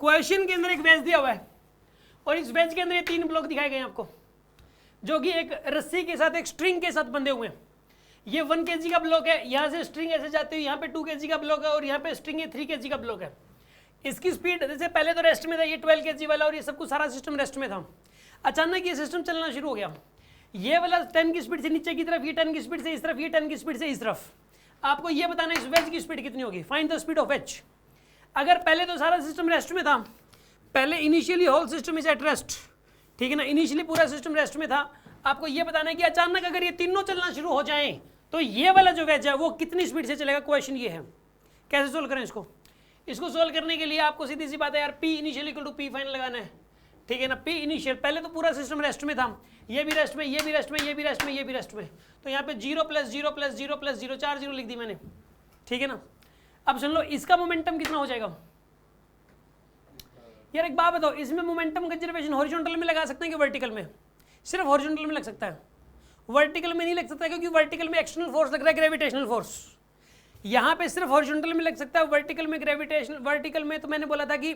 Question के अंदर एक वेज दिया हुआ है और इस वेज के अंदर ये 3 ब्लॉक दिखाए गए हैं आपको, जो कि एक रस्सी के साथ एक स्ट्रिंग के साथ बंधे हुए हैं। ये 1 kg का ब्लॉक है, यहाँ से स्ट्रिंग ऐसे जाती हुई यहाँ पे 2 kg का ब्लॉक है और यहाँ पे स्ट्रिंग 3 kg का ब्लॉक है। इसकी स्पीड जैसे पहले तो रेस्ट में था ये 12 kg वाला और ये सब कुछ सारा सिस्टम रेस्ट में था। अचानक ये सिस्टम चलना शुरू हो गया, ये वाला 10 की स्पीड से नीचे की तरफ, ये 10 की स्पीड से इस तरफ, ये 10 की स्पीड से इस तरफ। आपको ये बताना है इस वेज की स्पीड कितनी होगी, find the speed of wedge. अगर पहले तो सारा सिस्टम रेस्ट में था, पहले initially whole system is at rest, ठीक है ना, इनिशियली पूरा सिस्टम रेस्ट में था। आपको ये बताना है कि अचानक अगर ये तीनों चलना शुरू हो जाएं तो ये वाला जो वेज है वो कितनी स्पीड से चलेगा। क्वेश्चन ये है, कैसे सोल्व करें इसको। इसको सोल्व करने के लिए आपको सीधी सी बात है यार, P initial equal to P final लगाना है, ठीक है ना। पी इनिशियल, पहले तो पूरा सिस्टम रेस्ट में था, ये भी रेस्ट में, ये भी रेस्ट में, ये भी रेस्ट में, ये भी रेस्ट में, तो यहाँ पे 0 + 0 + 0 + 0 4 0 लिख दी मैंने, ठीक है ना। अब सुन लो, इसका मोमेंटम कितना हो जाएगा यार। एक बात बताओ, इसमें मोमेंटम कंजर्वेशन हॉरिजॉन्टल में लगा सकते हैं कि वर्टिकल में? सिर्फ हॉरिजॉन्टल में लग सकता है, वर्टिकल में नहीं लग सकता, क्योंकि वर्टिकल में एक्सटर्नल फोर्स लग रहा है, ग्रेविटेशनल फोर्स। यहाँ पे सिर्फ हॉरिजॉन्टल में लग सकता है, वर्टिकल में ग्रेविटेशनल, वर्टिकल में तो मैंने बोला था कि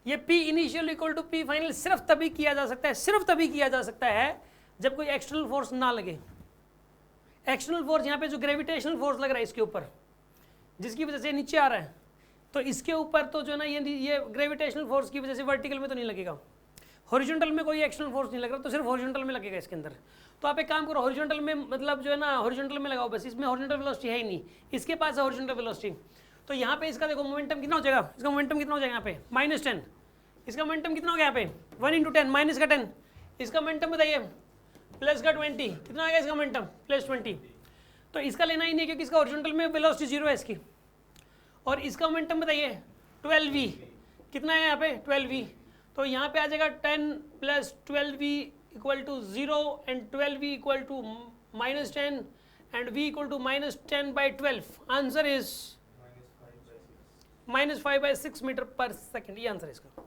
ये P initial equal to P final सिर्फ तभी किया जा सकता है, सिर्फ तभी किया जा सकता है जब कोई एक्सटर्नल फोर्स ना लगे। एक्सटर्नल फोर्स यहाँ पे जो ग्रेविटेशनल फोर्स लग रहा है इसके ऊपर, जिसकी वजह से नीचे आ रहा है, तो इसके ऊपर तो जो है ना ये ग्रेविटेशनल फोर्स की वजह से वर्टिकल में तो नहीं लगेगा, हॉरिजॉन्टल में कोई एक्सटर्नल फोर्स नहीं लग रहा, तो सिर्फ हॉरिजॉन्टल में लगेगा इसके अंदर। तो आप एक काम करो, हॉरिजॉन्टल में मतलब जो है ना हॉरिजॉन्टल में लगाओ बस, इसमें हॉरिजॉन्टल वेलोसिटी है ही नहीं, इसके पास है हॉरिजॉन्टल वेलोसिटी। तो यहाँ पे इसका देखो मोमेंटम कितना हो जाएगा, इसका मोमेंटम कितना हो जाएगा यहाँ पे -10, इसका मोमेंटम कितना हो गया यहाँ पे 1 × 10 माइनस का 10, इसका मोमेंटम बताइए प्लस का 20, कितना आएगा इसका मोमेंटम +20। तो इसका लेना ही नहीं क्योंकि इसका हॉरिजॉन्टल में वेलोसिटी 0 है इसकी, और इसका मोमेंटम बताइए 12v, कितना है यहाँ पे 12v, तो यहाँ पे आ जाएगा 10 + 12v = 0 and 12v = -10 and v = -10/12। Answer is -5/6 metre per second, ये आंसर है इसका,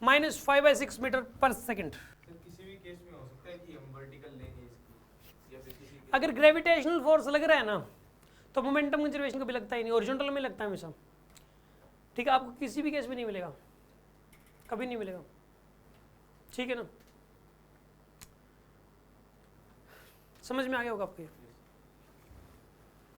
-5/6 मीटर पर सेकेंड। किसी भी केस में हो सकता है कि हम वर्टिकल लेंगे इसकी, या फिर किसी अगर ग्रेविटेशनल फोर्स लग रहा है ना तो मोमेंटम कंजर्वेशन कभी लगता ही नहीं, हॉरिजॉन्टल में लगता है हमेशा, ठीक है। आपको किसी भी केस में नहीं मिलेगा, कभी नहीं मिलेगा, ठीक है ना। समझ में आ गया होगा आपको।